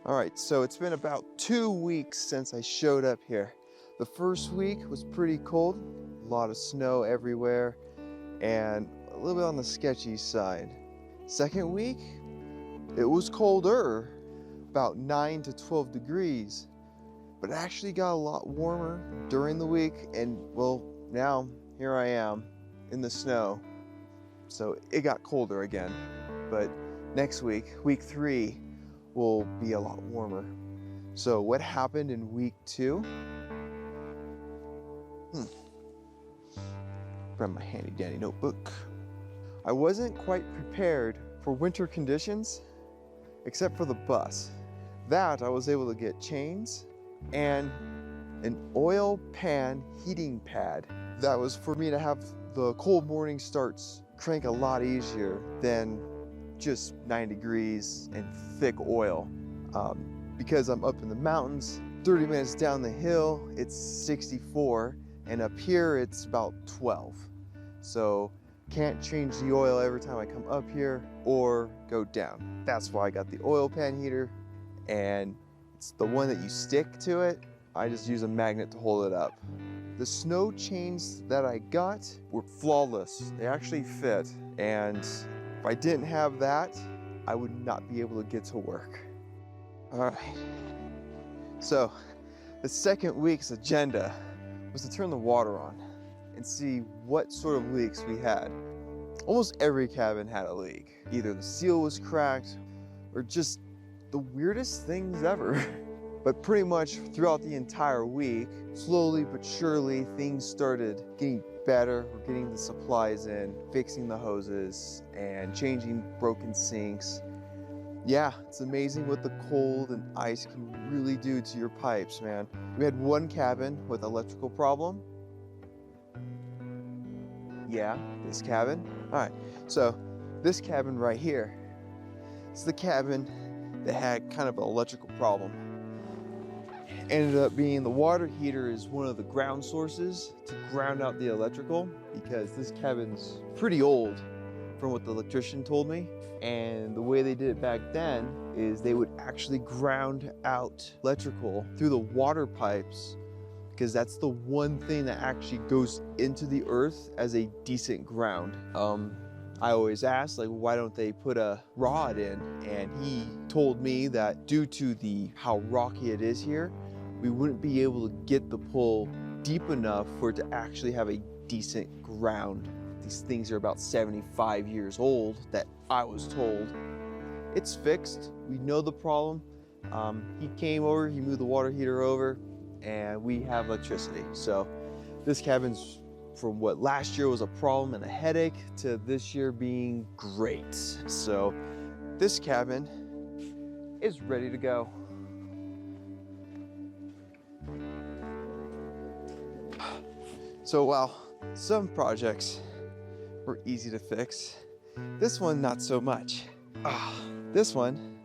All right, so it's been about 2 weeks since I showed up here. The first week was pretty cold, a lot of snow everywhere, and a little bit on the sketchy side. Second week, it was colder, about 9 to 12 degrees, but it actually got a lot warmer during the week, and well, now here I am in the snow. So it got colder again, but next week, week 3, will be a lot warmer. So what happened in week 2? Grab my handy dandy notebook. I wasn't quite prepared for winter conditions, except for the bus. That I was able to get chains and an oil pan heating pad. That was for me to have the cold morning starts crank a lot easier than just 9 degrees and thick oil. Because I'm up in the mountains, 30 minutes down the hill, it's 64, and up here it's about 12. So can't change the oil every time I come up here or go down. That's why I got the oil pan heater, and it's the one that you stick to it. I just use a magnet to hold it up. The snow chains that I got were flawless. They actually fit, and if I didn't have that, I would not be able to get to work. All right, so the second week's agenda was to turn the water on and see what sort of leaks we had. Almost every cabin had a leak. Either the seal was cracked or just the weirdest things ever. But pretty much throughout the entire week, slowly but surely, things started getting better. We're getting the supplies in, fixing the hoses, and changing broken sinks. Yeah, it's amazing what the cold and ice can really do to your pipes, man. We had one cabin with electrical problem. Yeah, this cabin. All right, so this cabin right here, it's the cabin that had kind of an electrical problem. Ended up being the water heater is one of the ground sources to ground out the electrical, because this cabin's pretty old from what the electrician told me. And the way they did it back then is they would actually ground out electrical through the water pipes, because that's the one thing that actually goes into the earth as a decent ground. I always ask, like, why don't they put a rod in? And he told me that due to how rocky it is here, we wouldn't be able to get the pull deep enough for it to actually have a decent ground. These things are about 75 years old, that I was told. It's fixed, we know the problem. He came over, he moved the water heater over, and we have electricity. So this cabin's, from what last year was a problem and a headache, to this year being great. So this cabin is ready to go. So while some projects were easy to fix, this one not so much. This one,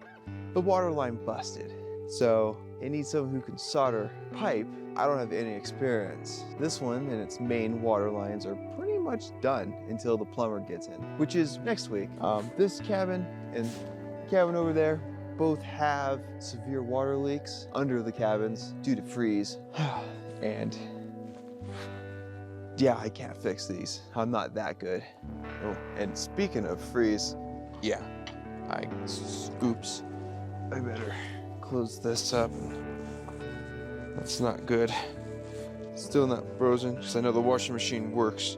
the water line busted. So it needs someone who can solder pipe. I don't have any experience. This one and its main water lines are pretty much done until the plumber gets in, which is next week. This cabin and the cabin over there both have severe water leaks under the cabins due to freeze. And yeah, I can't fix these. I'm not that good. Oh, and speaking of freeze, yeah, scoops. I better close this up. That's not good. Still not frozen, because I know the washing machine works.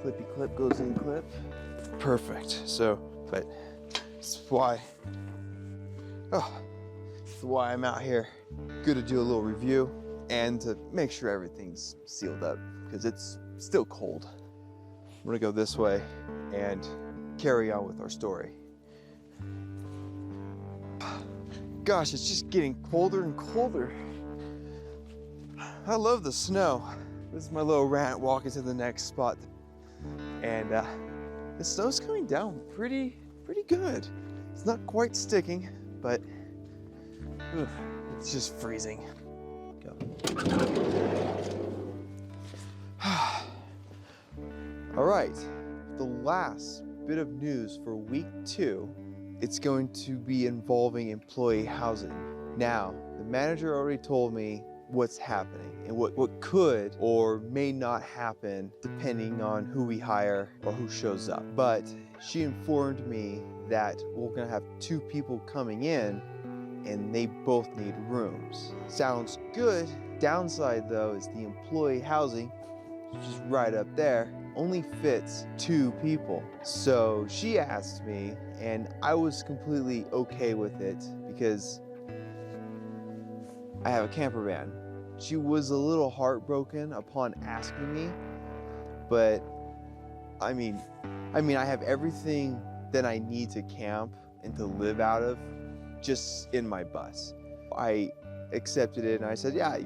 Clippy clip goes in clip. Perfect. So, but that's why I'm out here. Good to do a little review and to make sure everything's sealed up, because it's still cold. We're gonna go this way and carry on with our story. Gosh, it's just getting colder and colder. I love the snow. This is my little rant walking to the next spot. And the snow's coming down pretty good. It's not quite sticking, but it's just freezing. Go. All right, the last bit of news for week 2, it's going to be involving employee housing. Now, the manager already told me what's happening and what could or may not happen depending on who we hire or who shows up. But she informed me that we're gonna have 2 people coming in and they both need rooms. Sounds good. Downside though is the employee housing, which is right up there, only fits 2 people. So she asked me, and I was completely okay with it because I have a camper van. She was a little heartbroken upon asking me, but I mean, I have everything that I need to camp and to live out of just in my bus. I accepted it and I said, yeah,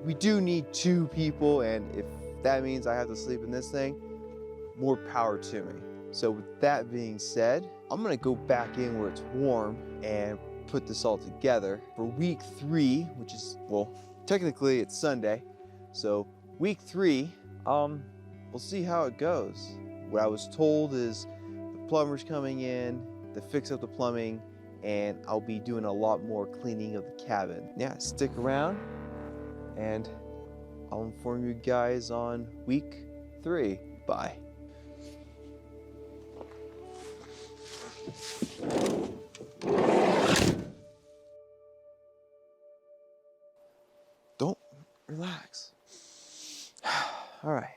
we do need 2 people, and if that means I have to sleep in this thing, more power to me. So with that being said, I'm gonna go back in where it's warm and put this all together for week 3, which is, well, technically it's Sunday. So week 3, we'll see how it goes. What I was told is the plumber's coming in to fix up the plumbing, and I'll be doing a lot more cleaning of the cabin. Yeah, stick around and I'll inform you guys on week 3. Bye. Don't relax. All right.